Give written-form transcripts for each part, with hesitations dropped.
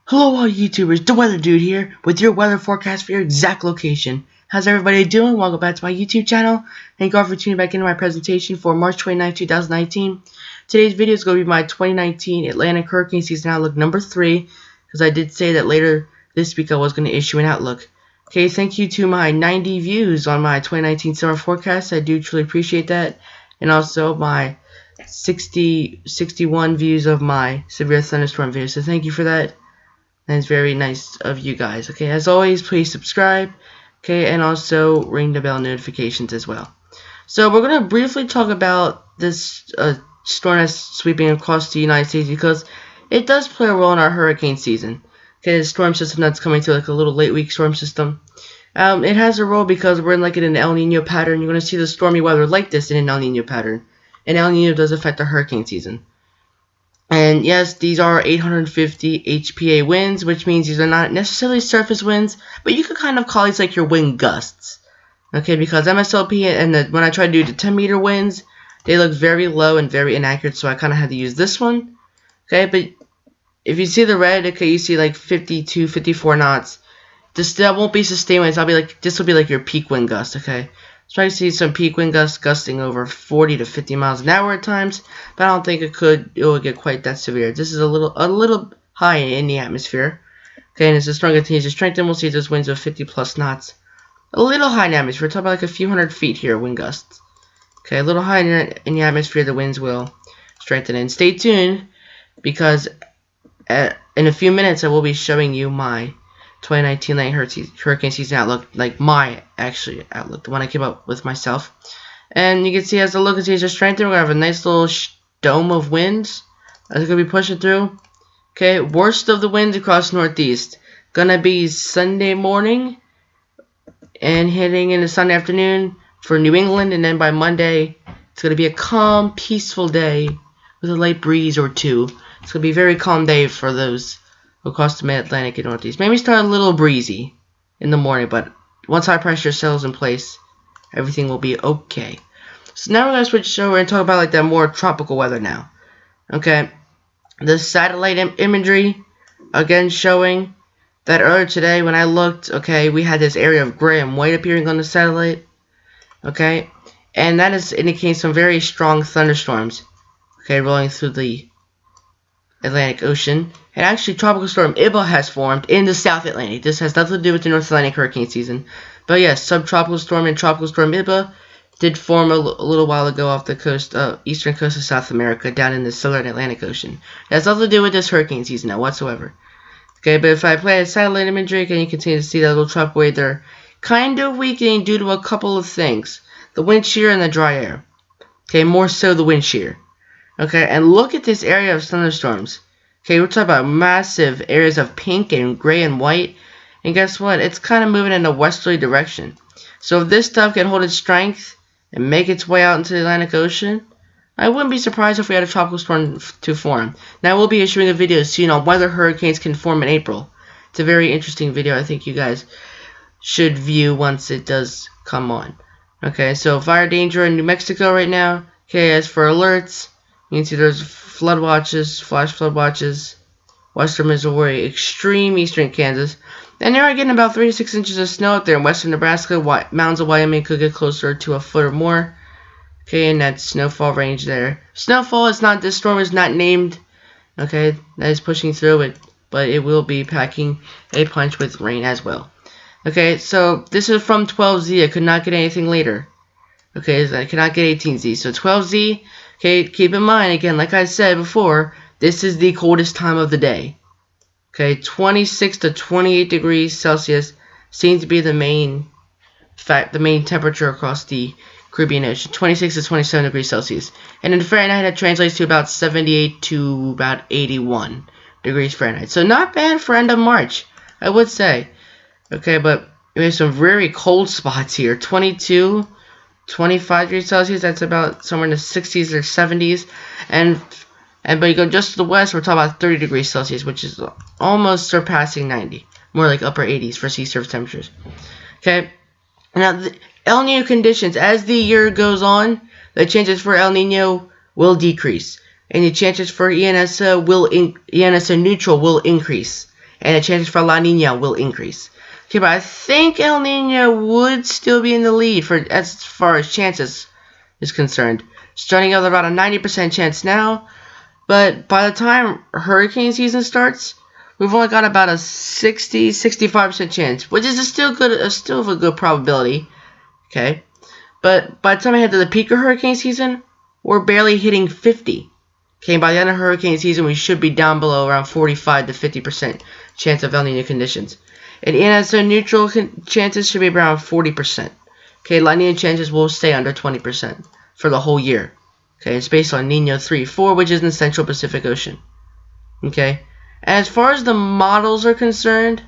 Hello all YouTubers, the Weather Dude here with your weather forecast for your exact location. How's everybody doing? Welcome back to my YouTube channel. Thank you all for tuning back into my presentation for March 29, 2019. Today's video is going to be my 2019 Atlantic Hurricane Season Outlook number 3, because I did say that later this week I was going to issue an outlook. Okay, thank you to my 90 views on my 2019 summer forecast. I do truly appreciate that. And also my 61 views of my severe thunderstorm video. So thank you for that. That's very nice of you guys. Okay, as always, please subscribe. Okay, and also ring the bell notifications as well. So we're going to briefly talk about this storm that's sweeping across the United States, because it does play a role in our hurricane season. Okay, the storm system that's coming to, like a little late week storm system. It has a role because we're in an El Nino pattern. You're going to see the stormy weather like this in an El Nino pattern. And El Nino does affect the hurricane season. And yes, these are 850 HPA winds, which means these are not necessarily surface winds, but you could kind of call these like your wind gusts. Okay, because MSLP and when I try to do the 10-meter winds, they look very low and very inaccurate, so I kind of had to use this one. Okay, but if you see the red, okay, you see like 52, 54 knots. That won't be sustained winds. This will be like your peak wind gust. Okay. So I see some peak wind gusts gusting over 40 to 50 miles an hour at times, but I don't think it will get quite that severe. This is a little high in the atmosphere. Okay, and as the storm continues to strengthen, we'll see those winds of 50 plus knots. A little high in the atmosphere. We're talking about like a few hundred feet here, wind gusts. Okay, a little high in the atmosphere, the winds will strengthen. And stay tuned, because in a few minutes I will be showing you my 2019 hurricane season outlook, like my outlook, the one I came up with myself. And you can see as the low continues to strengthen, we're going to have a nice little dome of winds that's going to be pushing through. Okay, worst of the winds across northeast. Going to be Sunday morning and hitting into Sunday afternoon for New England. And then by Monday, it's going to be a calm, peaceful day with a light breeze or two. It's going to be a very calm day for those across the mid-Atlantic and northeast. Maybe start a little breezy in the morning, but once high pressure settles in place, everything will be okay. So now we're going to switch over and talk about like that more tropical weather now. Okay, the satellite imagery, again showing that earlier today when I looked, okay, we had this area of gray and white appearing on the satellite. Okay, and that is indicating some very strong thunderstorms, okay, rolling through the Atlantic Ocean. And actually, Tropical Storm Iba has formed in the South Atlantic. This has nothing to do with the North Atlantic hurricane season. But yes, Subtropical Storm and Tropical Storm Iba did form a little while ago off the eastern coast of South America, down in the Southern Atlantic Ocean. It has nothing to do with this hurricane season now whatsoever. Okay, but if I play a satellite imagery, again, you continue to see that little tropical wave there kind of weakening due to a couple of things. The wind shear and the dry air. Okay, more so the wind shear. Okay, and look at this area of thunderstorms. Okay, we're talking about massive areas of pink and gray and white. And guess what? It's kind of moving in a westerly direction. So if this stuff can hold its strength and make its way out into the Atlantic Ocean, I wouldn't be surprised if we had a tropical storm to form. Now, I will be issuing a video soon on whether hurricanes can form in April. It's a very interesting video I think you guys should view once it does come on. Okay, so fire danger in New Mexico right now. Okay, as for alerts, you can see there's flood watches, flash flood watches, western Missouri, extreme eastern Kansas. And they are getting about 3 to 6 inches of snow up there in western Nebraska. Mountains of Wyoming could get closer to a foot or more. Okay, in that snowfall range there. Snowfall is not, this storm is not named. Okay, that is pushing through it, but it will be packing a punch with rain as well. Okay, so this is from 12Z. I could not get anything later. Okay, I cannot get 18Z. So 12Z. Okay, keep in mind, again, like I said before, this is the coldest time of the day. Okay, 26 to 28 degrees Celsius seems to be the main temperature across the Caribbean Ocean. 26 to 27 degrees Celsius. And in Fahrenheit, that translates to about 78 to about 81 degrees Fahrenheit. So not bad for end of March, I would say. Okay, but we have some very cold spots here. 22 25 degrees Celsius, that's about somewhere in the 60s or 70s, but you go just to the west, we're talking about 30 degrees Celsius, which is almost surpassing 90, more like upper 80s for sea surface temperatures. Okay, now the El Nino conditions, as the year goes on, the chances for El Nino will decrease, and the chances for ENSO neutral will increase. and the chances for La Nina will increase. Okay, but I think El Nino would still be in the lead for as far as chances is concerned. Starting at about a 90% chance now, but by the time hurricane season starts, we've only got about a 60-65% chance, which is still of a good probability. Okay, but by the time I head to the peak of hurricane season, we're barely hitting 50. Okay, by the end of hurricane season, we should be down below around 45 to 50% chance of El Nino conditions. And ENSO neutral chances should be around 40%. Okay, La Nina chances will stay under 20% for the whole year. Okay, it's based on Nino 3-4, which is in the Central Pacific Ocean. Okay, as far as the models are concerned,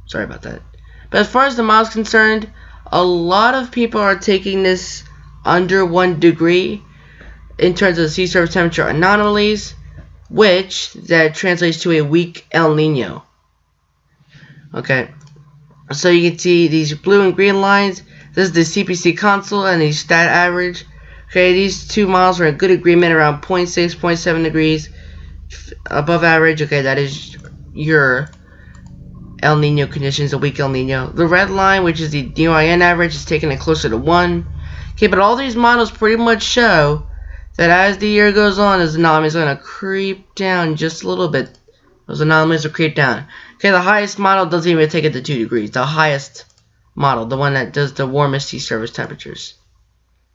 sorry about that. But as far as the models are concerned, a lot of people are taking this under 1 degree in terms of the sea surface temperature anomalies, which that translates to a weak El Nino. Okay, so you can see these blue and green lines. This is the CPC console and the stat average. Okay, these two models are in good agreement around 0.6, 0.7 degrees above average. Okay, that is your El Nino conditions, a weak El Nino. The red line, which is the DOIN average, is taking it closer to 1. Okay, but all these models pretty much show that as the year goes on, those anomalies are going to creep down just a little bit. Those anomalies will creep down. Okay, the highest model doesn't even take it to 2 degrees. The highest model, the one that does the warmest sea surface temperatures.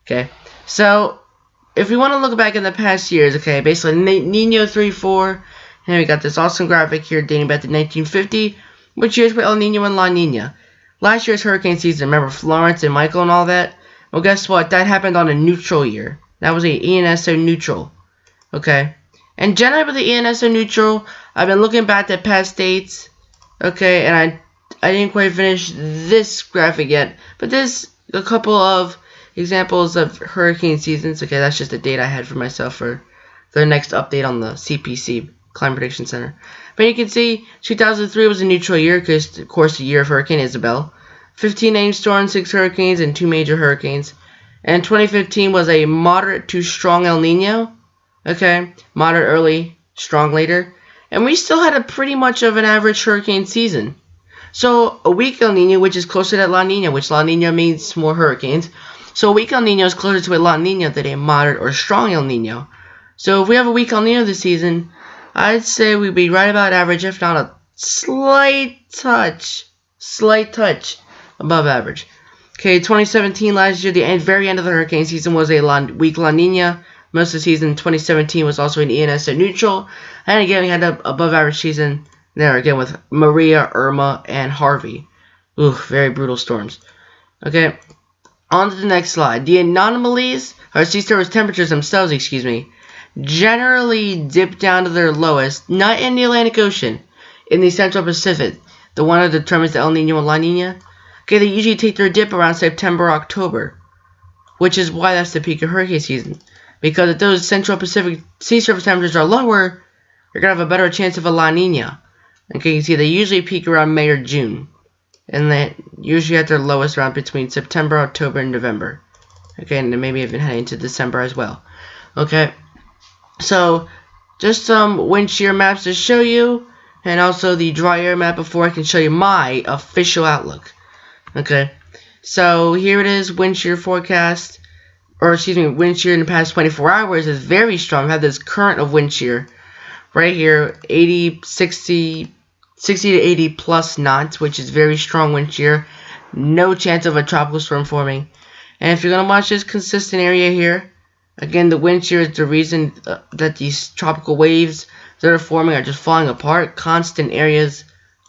Okay, so if we want to look back in the past years, okay, basically Nino 3-4, and we got this awesome graphic here dating back to 1950, which years were El Nino and La Nina. Last year's hurricane season, remember Florence and Michael and all that? Well, guess what? That happened on a neutral year. That was a ENSO neutral. Okay, and generally with the ENSO neutral, I've been looking back at past dates. Okay, and I didn't quite finish this graphic yet, but there's a couple of examples of hurricane seasons. Okay, that's just the date I had for myself for the next update on the CPC, Climate Prediction Center. But you can see 2003 was a neutral year because, of course, the year of Hurricane Isabel. 15 named storms, 6 hurricanes, and 2 major hurricanes. And 2015 was a moderate to strong El Nino. Okay, moderate early, strong later. And we still had a pretty much of an average hurricane season. So a weak El Nino, which is closer to La Nina, which La Nina means more hurricanes. So a weak El Nino is closer to a La Nina than a moderate or strong El Nino. So if we have a weak El Nino this season, I'd say we'd be right about average, if not a slight touch above average. Okay, 2017, last year, the very end of the hurricane season was a weak La Nina. Most of the season, 2017, was also an ENSO neutral. And again, we had an above average season there again with Maria, Irma, and Harvey. Ooh, very brutal storms. Okay, on to the next slide. The anomalies, or sea surface temperatures themselves, generally dip down to their lowest, not in the Atlantic Ocean, in the Central Pacific, the one that determines the El Nino and La Nina. Okay, they usually take their dip around September, October, which is why that's the peak of hurricane season. Because if those Central Pacific sea surface temperatures are lower, you're going to have a better chance of a La Nina. Okay, you can see they usually peak around May or June. And they usually at their lowest around between September, October, and November. Okay, and then maybe even heading to December as well. Okay, so just some wind shear maps to show you. And also the dry air map before I can show you my official outlook. Okay, so here it is, wind shear forecast. Or excuse me, wind shear in the past 24 hours is very strong. I have this current of wind shear right here, 60 to 80 plus knots, which is very strong wind shear. No chance of a tropical storm forming. And if you're going to watch this consistent area here, again, the wind shear is the reason that these tropical waves that are forming are just falling apart. Constant areas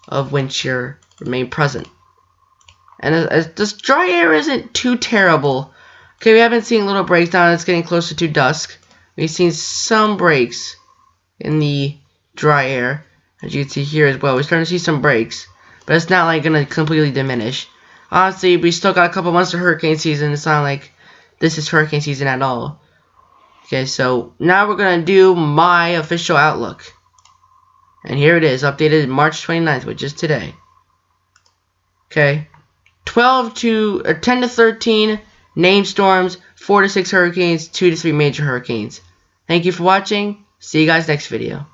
of wind shear remain present. And this dry air isn't too terrible. Okay, we haven't seen little breaks down. It's getting closer to dusk. We've seen some breaks in the dry air, as you can see here as well. We're starting to see some breaks, but it's not like going to completely diminish. Honestly, we still got a couple months of hurricane season. It's not like this is hurricane season at all. Okay, so now we're going to do my official outlook. And here it is, updated March 29th, which is today. Okay, 10 to 13 named storms, 4 to 6 hurricanes, 2 to 3 major hurricanes. Thank you for watching. See you guys next video.